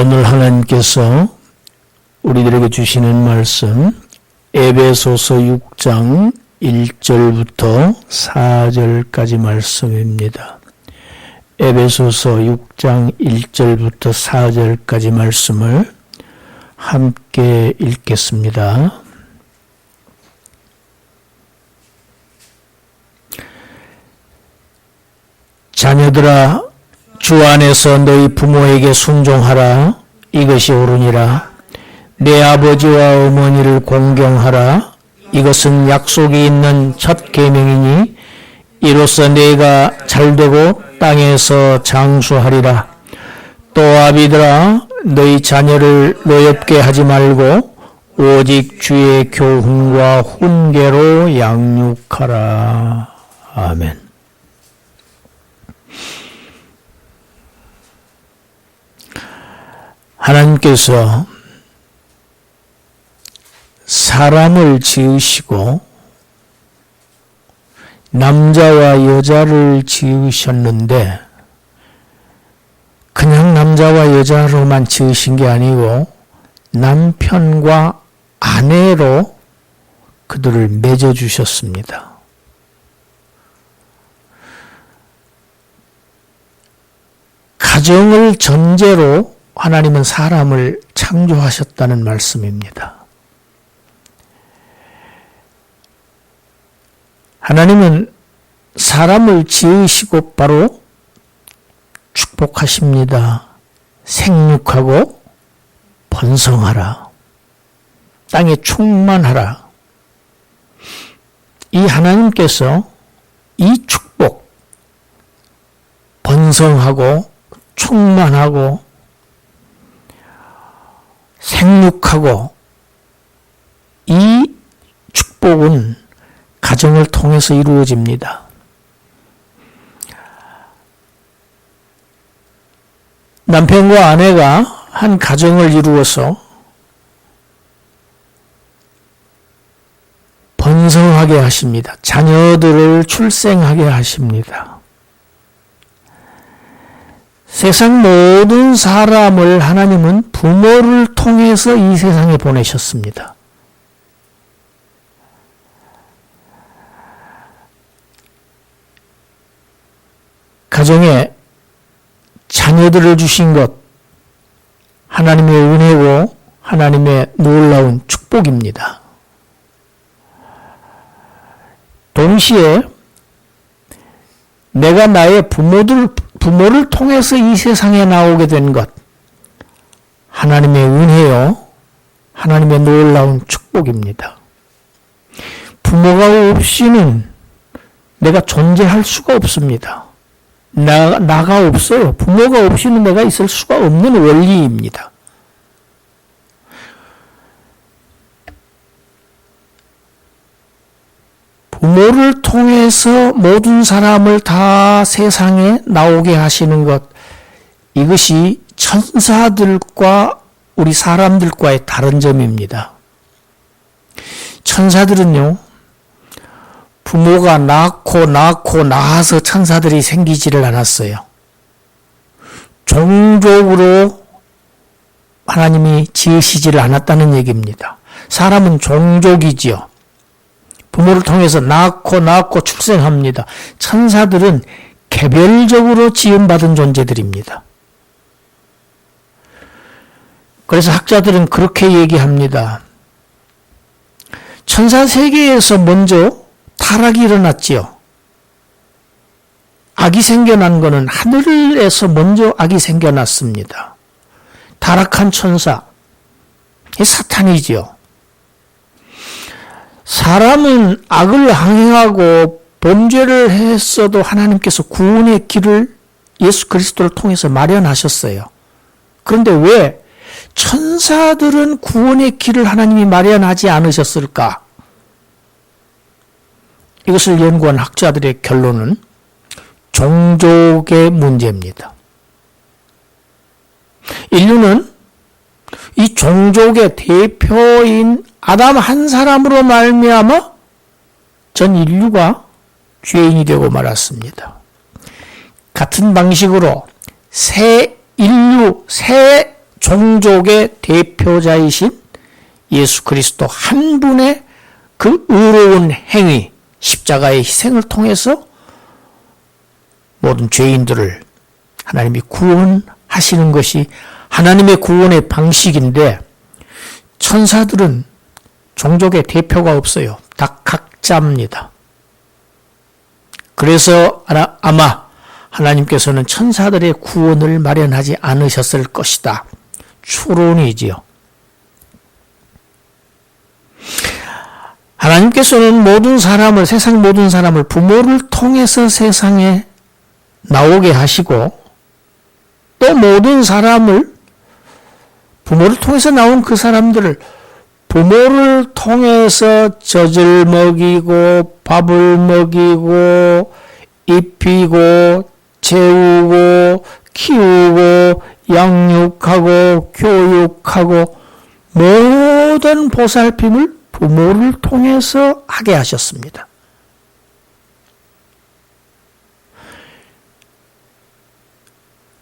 오늘 하나님께서 우리들에게 주시는 말씀 에베소서 6장 1절부터 4절까지 말씀입니다. 에베소서 6장 1절부터 4절까지 말씀을 함께 읽겠습니다. 자녀들아, 주 안에서 너희 부모에게 순종하라. 이것이 옳으니라. 내 아버지와 어머니를 공경하라. 이것은 약속이 있는 첫 계명이니 이로써 내가 잘되고 땅에서 장수하리라. 또 아비들아, 너희 자녀를 노엽게 하지 말고 오직 주의 교훈과 훈계로 양육하라. 아멘. 하나님께서 사람을 지으시고 남자와 여자를 지으셨는데 그냥 남자와 여자로만 지으신 게 아니고 남편과 아내로 그들을 맺어주셨습니다. 가정을 전제로 하나님은 사람을 창조하셨다는 말씀입니다. 하나님은 사람을 지으시고 바로 축복하십니다. 생육하고 번성하라. 땅에 충만하라. 이 하나님께서 이 축복, 번성하고 충만하고 생육하고 이 축복은 가정을 통해서 이루어집니다. 남편과 아내가 한 가정을 이루어서 번성하게 하십니다. 자녀들을 출생하게 하십니다. 세상 모든 사람을 하나님은 부모를 통해서 이 세상에 보내셨습니다. 가정에 자녀들을 주신 것, 하나님의 은혜고 하나님의 놀라운 축복입니다. 동시에 내가 나의 부모를 통해서 이 세상에 나오게 된 것, 하나님의 은혜요, 하나님의 놀라운 축복입니다. 부모가 없이는 내가 존재할 수가 없습니다. 나가 없어요. 부모가 없이는 내가 있을 수가 없는 원리입니다. 부모를 통해서 모든 사람을 다 세상에 나오게 하시는 것, 이것이 천사들과 우리 사람들과의 다른 점입니다. 천사들은요, 부모가 낳아서 천사들이 생기지를 않았어요. 종족으로 하나님이 지으시지를 않았다는 얘기입니다. 사람은 종족이지요. 부모를 통해서 낳고 출생합니다. 천사들은 개별적으로 지음받은 존재들입니다. 그래서 학자들은 그렇게 얘기합니다. 천사 세계에서 먼저 타락이 일어났지요. 악이 생겨난 것은 하늘에서 먼저 악이 생겨났습니다. 타락한 천사, 이 사탄이지요. 사람은 악을 항행하고 범죄를 했어도 하나님께서 구원의 길을 예수 그리스도를 통해서 마련하셨어요. 그런데 왜 천사들은 구원의 길을 하나님이 마련하지 않으셨을까? 이것을 연구한 학자들의 결론은 종족의 문제입니다. 인류는 이 종족의 대표인 아담 한 사람으로 말미암아 전 인류가 죄인이 되고 말았습니다. 같은 방식으로 새 인류, 새 종족의 대표자이신 예수 그리스도 한 분의 그 의로운 행위, 십자가의 희생을 통해서 모든 죄인들을 하나님이 구원하시는 것이 하나님의 구원의 방식인데, 천사들은 종족의 대표가 없어요. 다 각자입니다. 그래서 아마 하나님께서는 천사들의 구원을 마련하지 않으셨을 것이다. 추론이지요. 하나님께서는 모든 사람을, 세상 모든 사람을 부모를 통해서 세상에 나오게 하시고, 또 모든 사람을, 부모를 통해서 나온 그 사람들을 부모를 통해서 젖을 먹이고 밥을 먹이고 입히고 재우고 키우고 양육하고 교육하고 모든 보살핌을 부모를 통해서 하게 하셨습니다.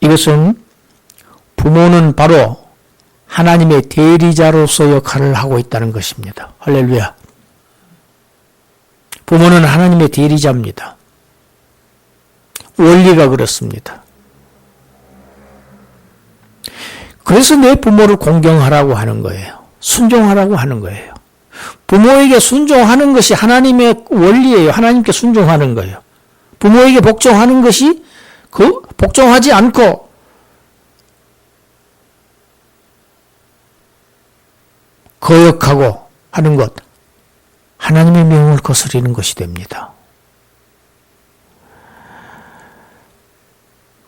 이것은 부모는 바로 하나님의 대리자로서 역할을 하고 있다는 것입니다. 할렐루야. 부모는 하나님의 대리자입니다. 원리가 그렇습니다. 그래서 내 부모를 공경하라고 하는 거예요. 순종하라고 하는 거예요. 부모에게 순종하는 것이 하나님의 원리예요. 하나님께 순종하는 거예요. 부모에게 복종하는 것이 복종하지 않고 거역하고 하는 것, 하나님의 명을 거스르는 것이 됩니다.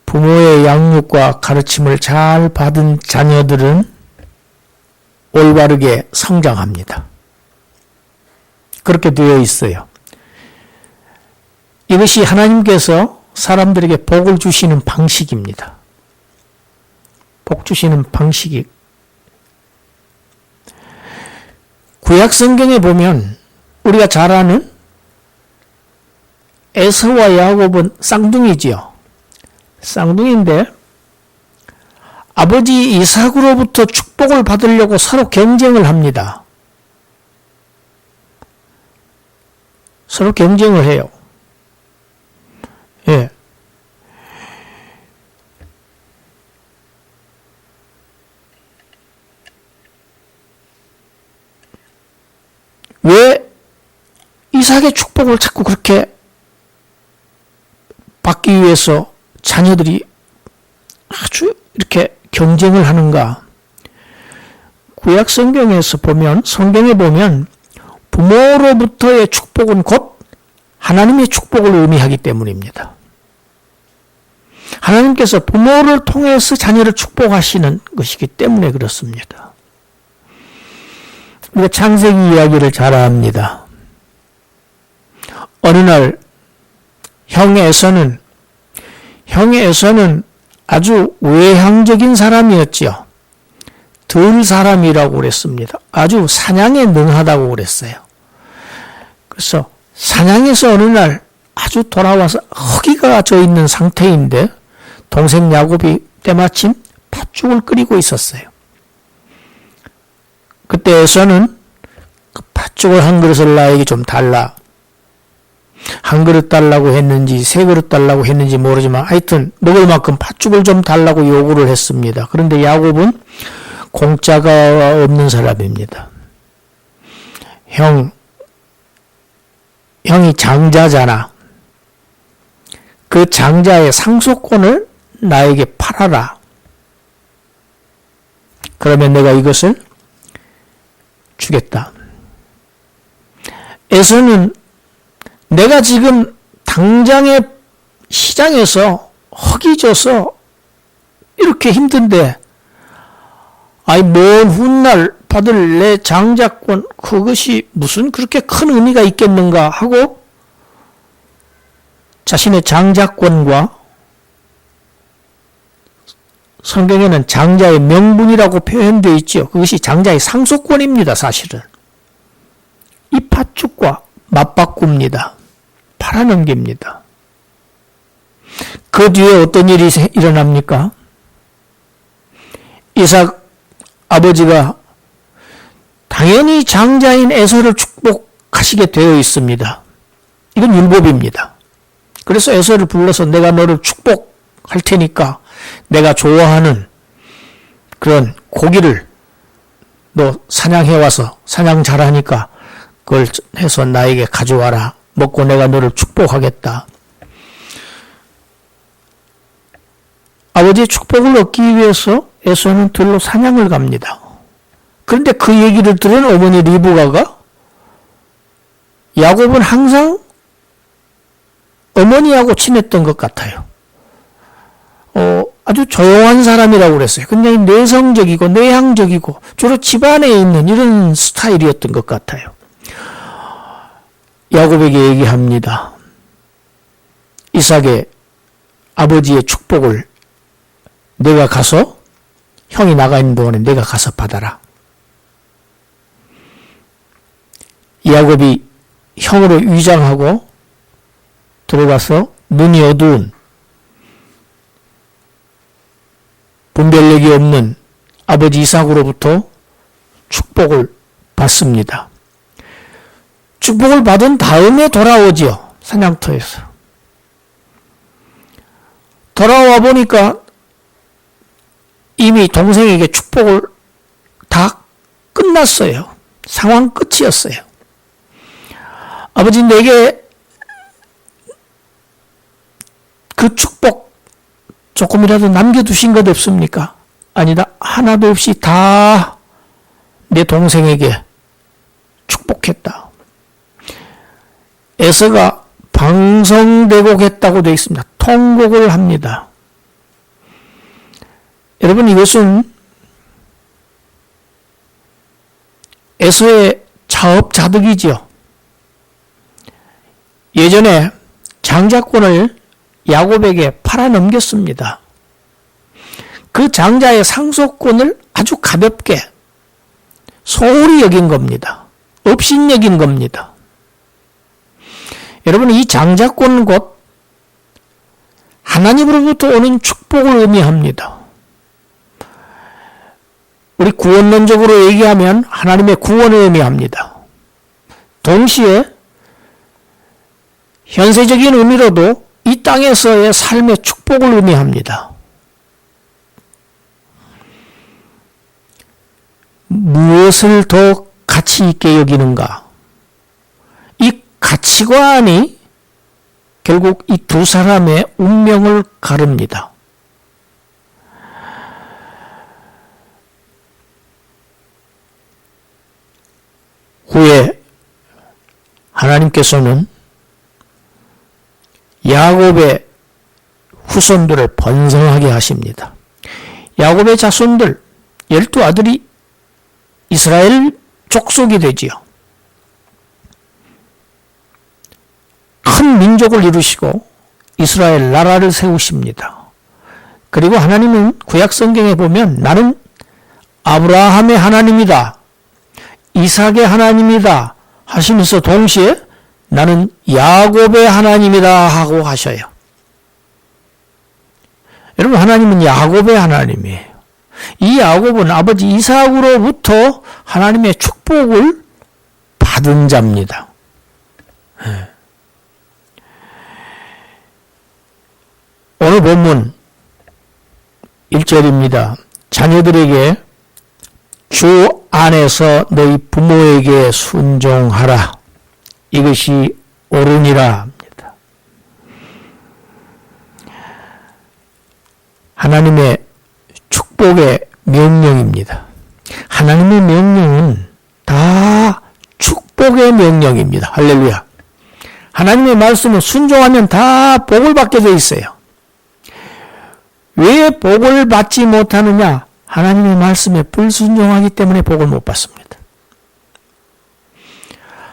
부모의 양육과 가르침을 잘 받은 자녀들은 올바르게 성장합니다. 그렇게 되어 있어요. 이것이 하나님께서 사람들에게 복을 주시는 방식입니다. 복 주시는 방식이, 구약 성경에 보면 우리가 잘 아는 에서와 야곱은 쌍둥이지요. 쌍둥이인데 아버지 이삭으로부터 축복을 받으려고 서로 경쟁을 합니다. 서로 경쟁을 해요. 예. 왜 이삭의 축복을 자꾸 그렇게 받기 위해서 자녀들이 아주 이렇게 경쟁을 하는가? 구약 성경에서 보면, 성경에 보면 부모로부터의 축복은 곧 하나님의 축복을 의미하기 때문입니다. 하나님께서 부모를 통해서 자녀를 축복하시는 것이기 때문에 그렇습니다. 우리가 창세기 이야기를 잘 압니다. 어느 날 형의 에서는 아주 외향적인 사람이었지요. 들 사람이라고 그랬습니다. 아주 사냥에 능하다고 그랬어요. 그래서 사냥에서 어느 날 아주 돌아와서 허기가 져 있는 상태인데 동생 야곱이 때마침 팥죽을 끓이고 있었어요. 그때 에서는 그 팥죽을 한 그릇을 나에게 좀 달라. 한 그릇 달라고 했는지 세 그릇 달라고 했는지 모르지만 하여튼 먹을 만큼 팥죽을 좀 달라고 요구를 했습니다. 그런데 야곱은 공짜가 없는 사람입니다. 형이 장자잖아. 그 장자의 상속권을 나에게 팔아라. 그러면 내가 이것을 주겠다. 에서는 내가 지금 당장의 시장에서 허기져서 이렇게 힘든데, 먼 훗날 받을 내 장자권, 그것이 무슨 그렇게 큰 의미가 있겠는가 하고 자신의 장자권과, 성경에는 장자의 명분이라고 표현되어 있죠. 그것이 장자의 상속권입니다, 사실은. 이 팥죽과 맞바꿉니다. 팔아넘깁니다. 그 뒤에 어떤 일이 일어납니까? 이삭 아버지가 당연히 장자인 에서를 축복하시게 되어 있습니다. 이건 율법입니다. 그래서 에서를 불러서 내가 너를 축복할 테니까 내가 좋아하는 그런 고기를 너 사냥해와서 사냥 잘하니까 그걸 해서 나에게 가져와라. 먹고 내가 너를 축복하겠다. 아버지의 축복을 얻기 위해서 에서는 들로 사냥을 갑니다. 그런데 그 얘기를 들은 어머니 리브가가 야곱은 항상 어머니하고 친했던 것 같아요. 아주 조용한 사람이라고 그랬어요. 굉장히 내성적이고 내향적이고 주로 집안에 있는 이런 스타일이었던 것 같아요. 야곱에게 얘기합니다. 이삭의 아버지의 축복을 내가 가서 형이 나가 있는 동안에 내가 가서 받아라. 야곱이 형으로 위장하고 들어가서 눈이 어두운 분별력이 없는 아버지 이삭으로부터 축복을 받습니다. 축복을 받은 다음에 돌아오지요. 사냥터에서. 돌아와 보니까 이미 동생에게 축복을 다 끝났어요. 상황 끝이었어요. 아버지 내게 그 축복 조금이라도 남겨두신 것 없습니까? 아니다. 하나도 없이 다 내 동생에게 축복했다. 에서가 방성대곡했다고 되어 있습니다. 통곡을 합니다. 여러분 이것은 에서의 자업자득이지요. 예전에 장자권을 야곱에게 팔아넘겼습니다. 그 장자의 상속권을 아주 가볍게 소홀히 여긴 겁니다. 업신여긴 겁니다. 여러분 이 장자권은 곧 하나님으로부터 오는 축복을 의미합니다. 우리 구원론적으로 얘기하면 하나님의 구원을 의미합니다. 동시에 현세적인 의미로도 이 땅에서의 삶의 축복을 의미합니다. 무엇을 더 가치 있게 여기는가? 이 가치관이 결국 이 두 사람의 운명을 가릅니다. 후에 하나님께서는 야곱의 후손들을 번성하게 하십니다. 야곱의 자손들 12아들이 이스라엘 족속이 되지요. 큰 민족을 이루시고 이스라엘 나라를 세우십니다. 그리고 하나님은 구약성경에 보면 나는 아브라함의 하나님이다. 이삭의 하나님이다 하시면서 동시에 나는 야곱의 하나님이다 하고 하셔요. 여러분 하나님은 야곱의 하나님이에요. 이 야곱은 아버지 이삭으로부터 하나님의 축복을 받은 자입니다. 오늘 본문 1절입니다. 자녀들에게 주 안에서 너희 부모에게 순종하라. 이것이 옳으니라 합니다. 하나님의 축복의 명령입니다. 하나님의 명령은 다 축복의 명령입니다. 할렐루야. 하나님의 말씀은 순종하면 다 복을 받게 되어 있어요. 왜 복을 받지 못하느냐? 하나님의 말씀에 불순종하기 때문에 복을 못 받습니다.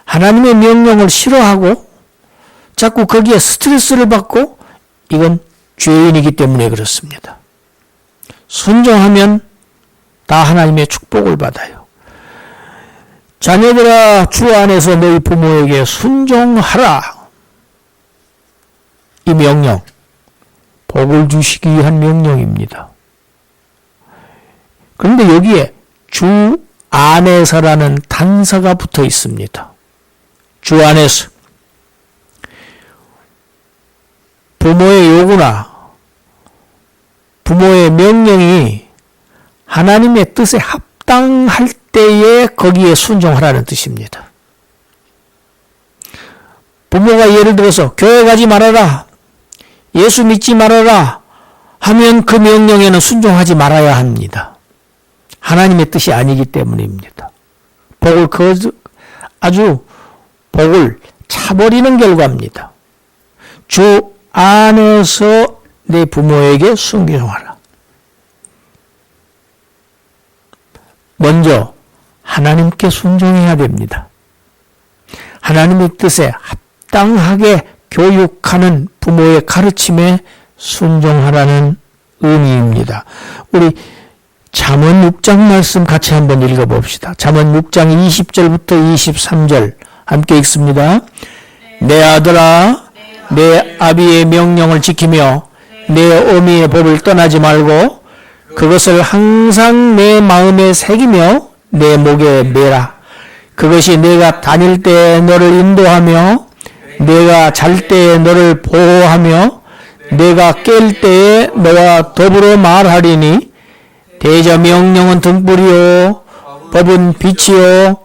하나님의 명령을 싫어하고 자꾸 거기에 스트레스를 받고 이건 죄인이기 때문에 그렇습니다. 순종하면 다 하나님의 축복을 받아요. 자녀들아 주 안에서 너희 부모에게 순종하라. 이 명령 복을 주시기 위한 명령입니다. 그런데 여기에 주 안에서라는 단서가 붙어 있습니다. 주 안에서. 부모의 요구나 부모의 명령이 하나님의 뜻에 합당할 때에 거기에 순종하라는 뜻입니다. 부모가 예를 들어서 교회 가지 말아라, 예수 믿지 말아라 하면 그 명령에는 순종하지 말아야 합니다. 하나님의 뜻이 아니기 때문입니다. 아주 복을 차버리는 결과입니다. 주 안에서 내 부모에게 순종하라. 먼저 하나님께 순종해야 됩니다. 하나님의 뜻에 합당하게 교육하는 부모의 가르침에 순종하라는 의미입니다. 우리 잠언 6장 말씀 같이 한번 읽어봅시다. 잠언 6장 20절부터 23절 함께 읽습니다. 내 아들아, 내 아비의 명령을 지키며 내 어미의 법을 떠나지 말고 그것을 항상 내 마음에 새기며 내 목에 매라. 그것이 내가 다닐 때 너를 인도하며 내가 잘 때에 너를 보호하며 내가 깰 때에 너와 더불어 말하리니 대저 명령은 등불이요 법은 빛이요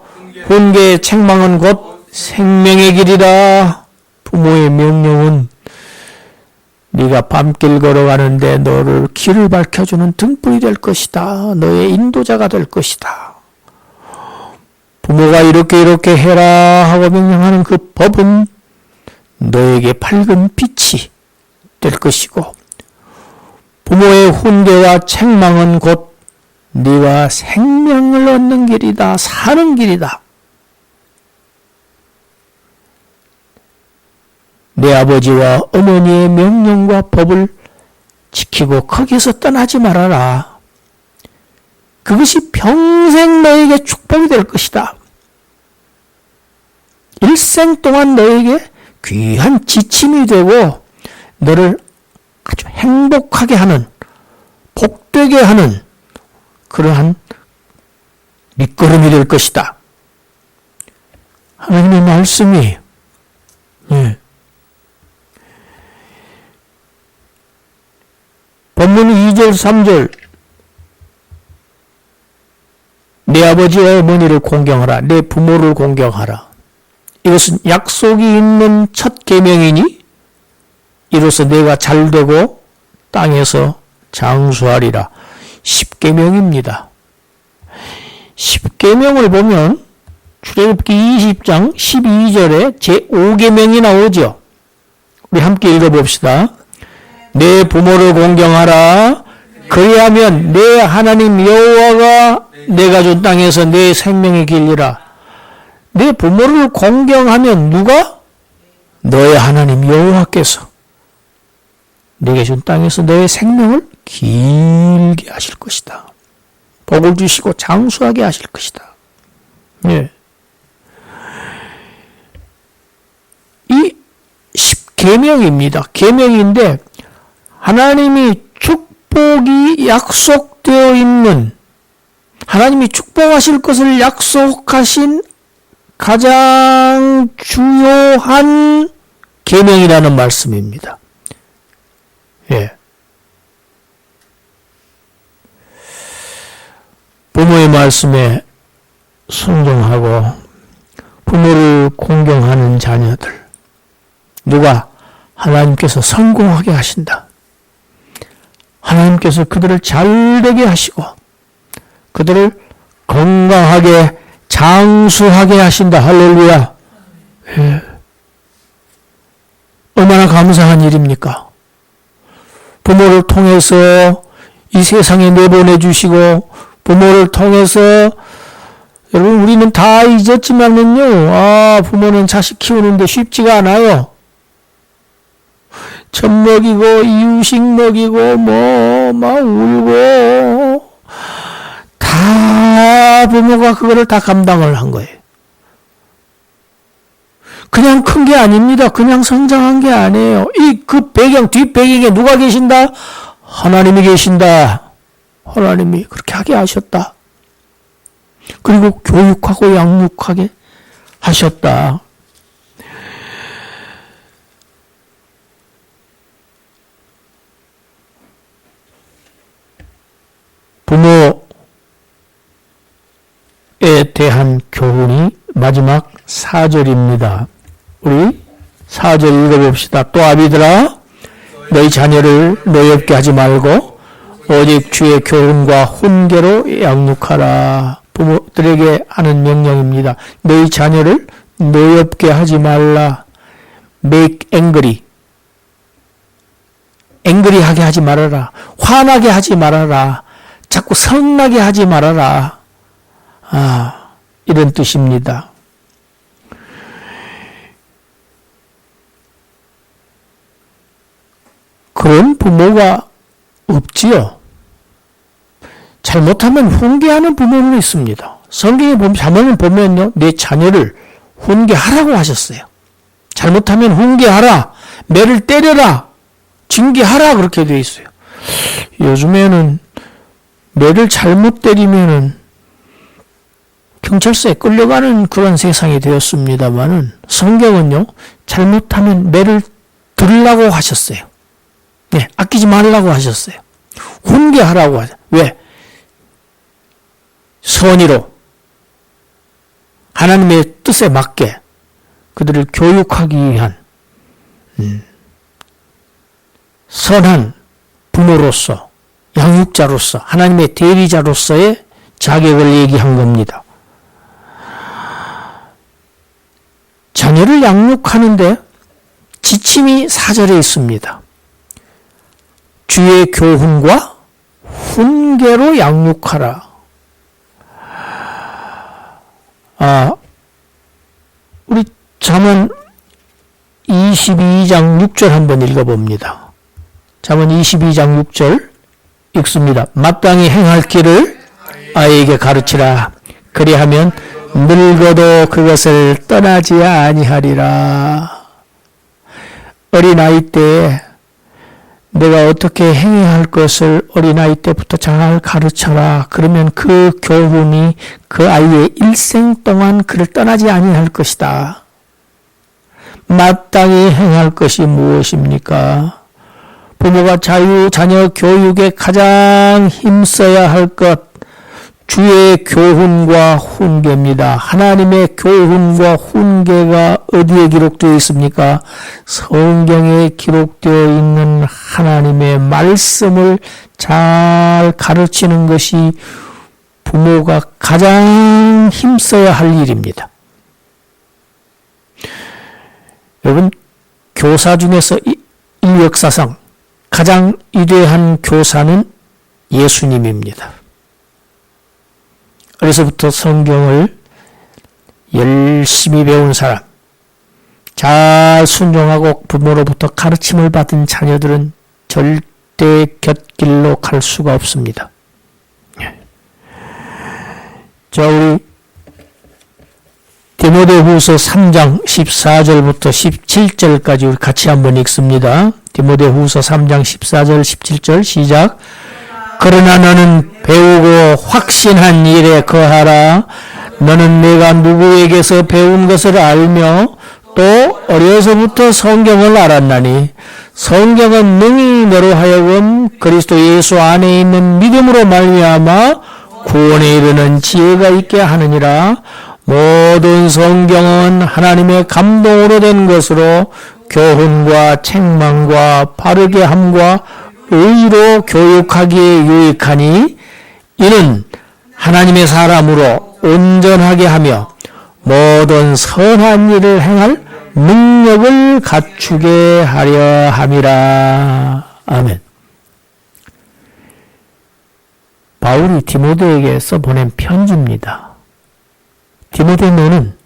훈계의 책망은 곧 생명의 길이라. 부모의 명령은 네가 밤길 걸어가는데 너를 길을 밝혀주는 등불이 될 것이다. 너의 인도자가 될 것이다. 부모가 이렇게 해라 하고 명령하는 그 법은 너에게 밝은 빛이 될 것이고 부모의 훈계와 책망은 곧 네가 생명을 얻는 길이다. 사는 길이다. 내 아버지와 어머니의 명령과 법을 지키고 거기서 떠나지 말아라. 그것이 평생 너에게 축복이 될 것이다. 일생 동안 너에게 귀한 지침이 되고 너를 아주 행복하게 하는, 복되게 하는 그러한 밑거름이 될 것이다. 하나님의 말씀이 본문 2절 3절 내 아버지와 어머니를 공경하라. 내 부모를 공경하라. 이것은 약속이 있는 첫 계명이니 이로써 내가 잘되고 땅에서 장수하리라. 10계명입니다. 10계명을 보면 출애굽기 20장 12절에 제5계명이 나오죠. 우리 함께 읽어봅시다. 내 부모를 공경하라. 그리하면 내 하나님 여호와가 내가 준 땅에서 내 생명의 길이라. 내 부모를 공경하면 누가? 너의 하나님 여호와께서 내게 준 땅에서 너의 생명을 길게 하실 것이다. 복을 주시고 장수하게 하실 것이다. 예. 이 10계명입니다. 계명인데 하나님이 축복이 약속되어 있는, 하나님이 축복하실 것을 약속하신 가장 중요한 계명이라는 말씀입니다. 예. 부모의 말씀에 순종하고 부모를 공경하는 자녀들, 누가? 하나님께서 성공하게 하신다. 하나님께서 그들을 잘되게 하시고 그들을 건강하게 장수하게 하신다. 할렐루야. 예. 얼마나 감사한 일입니까? 부모를 통해서 이 세상에 내보내 주시고 부모를 통해서 여러분 우리는 다 잊었지만은요. 부모는 자식 키우는데 쉽지가 않아요. 젖 먹이고 이유식 먹이고 막 울고 다 부모가 그거를 다 감당을 한 거예요. 그냥 큰 게 아닙니다. 그냥 성장한 게 아니에요. 그 배경, 뒷 배경에 누가 계신다? 하나님이 계신다. 하나님이 그렇게 하게 하셨다. 그리고 교육하고 양육하게 하셨다. 부모에 대한 교훈이 마지막 4절입니다. 우리 4절 읽어봅시다. 또 아비들아 너희 자녀를 노엽게 하지 말고 오직 주의 교훈과 훈계로 양육하라. 부모들에게 하는 명령입니다. 너희 자녀를 노엽게 하지 말라. make angry. 앵그리하게 하지 말아라. 화나게 하지 말아라. 자꾸 성나게 하지 말아라. 이런 뜻입니다. 그런 부모가 없지요. 잘못하면 훈계하는 부모는 있습니다. 성경에 보면 자문을 보면요, 내 자녀를 훈계하라고 하셨어요. 잘못하면 훈계하라, 매를 때려라, 징계하라 그렇게 되어 있어요. 요즘에는 매를 잘못 때리면은 경찰서에 끌려가는 그런 세상이 되었습니다만은 성경은요, 잘못하면 매를 들으라고 하셨어요. 네, 아끼지 말라고 하셨어요. 훈계하라고 하죠. 왜? 선의로 하나님의 뜻에 맞게 그들을 교육하기 위한 선한 부모로서 양육자로서 하나님의 대리자로서의 자격을 얘기한 겁니다. 자녀를 양육하는데 지침이 4절에 있습니다. 주의 교훈과 훈계로 양육하라. 우리 잠언 22장 6절 한번 읽어봅니다. 잠언 22장 6절 읽습니다. 마땅히 행할 길을 아이에게 가르치라. 그리하면 늙어도 그것을 떠나지 아니하리라. 어린아이 때에 내가 어떻게 행해야 할 것을 어린아이 때부터 잘 가르쳐라. 그러면 그 교훈이 그 아이의 일생 동안 그를 떠나지 아니할 것이다. 마땅히 행할 것이 무엇입니까? 부모가 자녀 교육에 가장 힘써야 할 것, 주의 교훈과 훈계입니다. 하나님의 교훈과 훈계가 어디에 기록되어 있습니까? 성경에 기록되어 있는 하나님의 말씀을 잘 가르치는 것이 부모가 가장 힘써야 할 일입니다. 여러분, 교사 중에서 인류 역사상 가장 위대한 교사는 예수님입니다. 어려서부터 성경을 열심히 배운 사람, 잘 순종하고 부모로부터 가르침을 받은 자녀들은 절대 곁길로 갈 수가 없습니다. 자, 우리 디모데후서 3장 14절부터 17절까지 우리 같이 한번 읽습니다. 디모데후서 3장 14절 17절 시작. 그러나 너는 배우고 확신한 일에 거하라. 너는 내가 누구에게서 배운 것을 알며 또 어려서부터 성경을 알았나니 성경은 능히 너로 하여금 그리스도 예수 안에 있는 믿음으로 말미암아 구원에 이르는 지혜가 있게 하느니라. 모든 성경은 하나님의 감동으로 된 것으로 교훈과 책망과 바르게 함과 의로 교육하기에 유익하니 이는 하나님의 사람으로 온전하게 하며 모든 선한 일을 행할 능력을 갖추게 하려 함이라. 아멘. 바울이 디모데에게 써보낸 편지입니다. 디모데 너는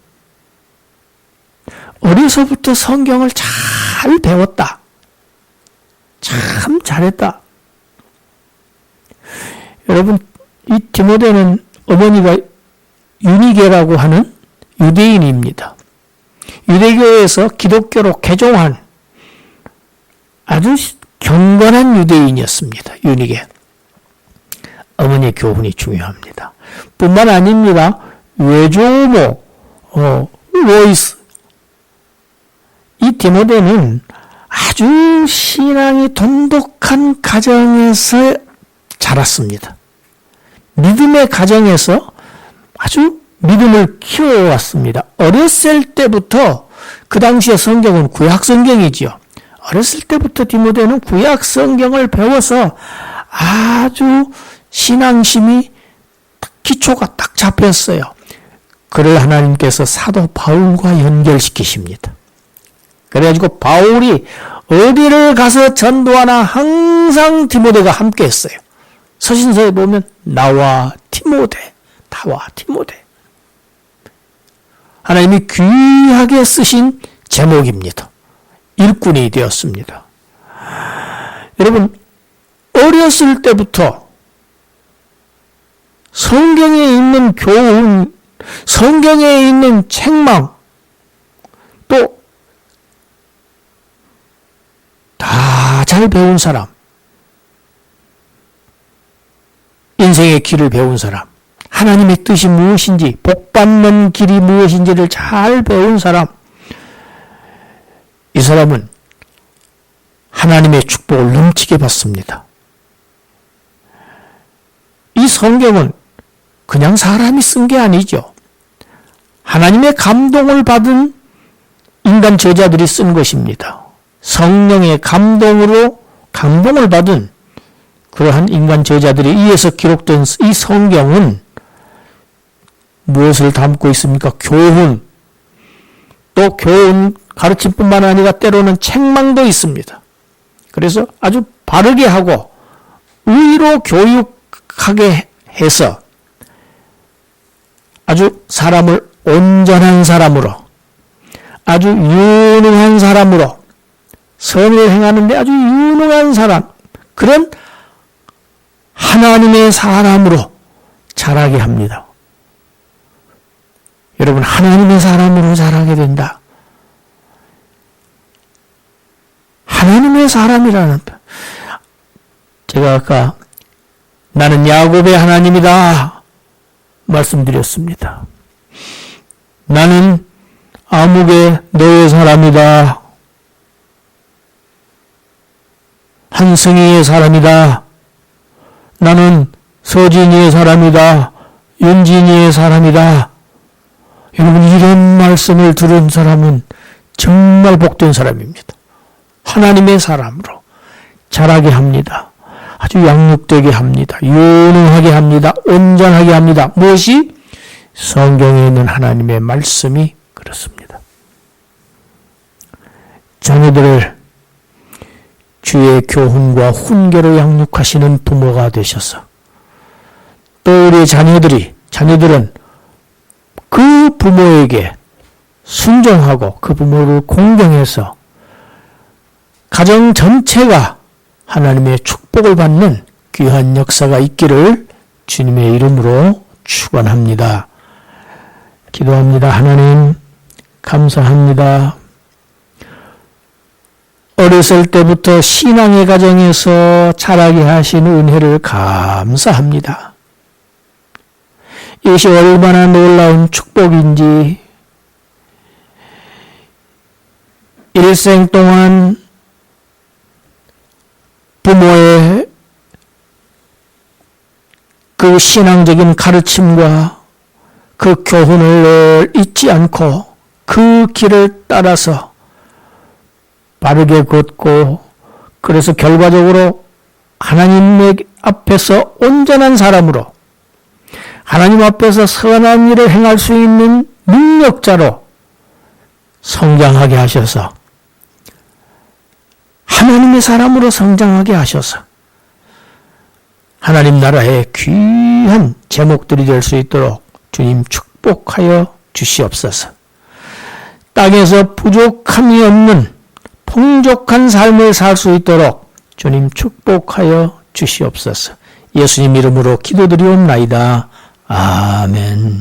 어려서부터 성경을 잘 배웠다. 참 잘했다. 여러분, 이 디모데는 어머니가 유니게라고 하는 유대인입니다. 유대교에서 기독교로 개종한 아주 경건한 유대인이었습니다. 유니게. 어머니의 교훈이 중요합니다. 뿐만 아닙니다. 외조모 로이스, 이 디모데는 아주 신앙이 돈독한 가정에서 자랐습니다. 믿음의 가정에서 아주 믿음을 키워왔습니다. 어렸을 때부터, 그 당시에 성경은 구약 성경이지요. 어렸을 때부터 디모데는 구약 성경을 배워서 아주 신앙심이 기초가 딱 잡혔어요. 그를 하나님께서 사도 바울과 연결시키십니다. 그래가지고 바울이 어디를 가서 전도하나 항상 디모데가 함께 했어요. 서신서에 보면 나와 디모데. 하나님이 귀하게 쓰신 제목입니다. 일꾼이 되었습니다. 여러분, 어렸을 때부터 성경에 있는 교훈, 성경에 있는 책망, 또 다 잘 배운 사람, 인생의 길을 배운 사람, 하나님의 뜻이 무엇인지, 복받는 길이 무엇인지를 잘 배운 사람, 이 사람은 하나님의 축복을 넘치게 받습니다. 이 성경은 그냥 사람이 쓴 게 아니죠. 하나님의 감동을 받은 인간 저자들이 쓴 것입니다. 성령의 감동으로 감동을 받은 그러한 인간 저자들에 의해서 기록된 이 성경은 무엇을 담고 있습니까? 교훈, 또 교훈 가르침뿐만 아니라 때로는 책망도 있습니다. 그래서 아주 바르게 하고 의로 교육하게 해서 아주 사람을 온전한 사람으로, 아주 유능한 사람으로, 선을 행하는데 아주 유능한 사람, 그런 하나님의 사람으로 자라게 합니다. 여러분, 하나님의 사람으로 자라게 된다. 하나님의 사람이라는, 제가 아까 나는 야곱의 하나님이다 말씀드렸습니다. 나는 아묵의 너의 사람이다. 한승희의 사람이다. 나는 서진이의 사람이다. 윤진이의 사람이다. 여러분, 이런 말씀을 들은 사람은 정말 복된 사람입니다. 하나님의 사람으로 자라게 합니다. 아주 양육되게 합니다. 유능하게 합니다. 온전하게 합니다. 무엇이? 성경에 있는 하나님의 말씀이 그렇습니다. 자녀들을 주의 교훈과 훈계로 양육하시는 부모가 되셔서, 또 우리 자녀들은 그 부모에게 순종하고 그 부모를 공경해서 가정 전체가 하나님의 축복을 받는 귀한 역사가 있기를 주님의 이름으로 축원합니다. 기도합니다. 하나님, 감사합니다. 어렸을 때부터 신앙의 가정에서 자라게 하신 은혜를 감사합니다. 이것이 얼마나 놀라운 축복인지, 일생 동안 부모의 그 신앙적인 가르침과 그 교훈을 잊지 않고 그 길을 따라서 바르게 걷고, 그래서 결과적으로 하나님 앞에서 온전한 사람으로, 하나님 앞에서 선한 일을 행할 수 있는 능력자로 성장하게 하셔서, 하나님의 사람으로 성장하게 하셔서 하나님 나라의 귀한 제목들이 될 수 있도록 주님 축복하여 주시옵소서. 땅에서 부족함이 없는 풍족한 삶을 살 수 있도록 주님 축복하여 주시옵소서. 예수님 이름으로 기도드리옵나이다. 아멘.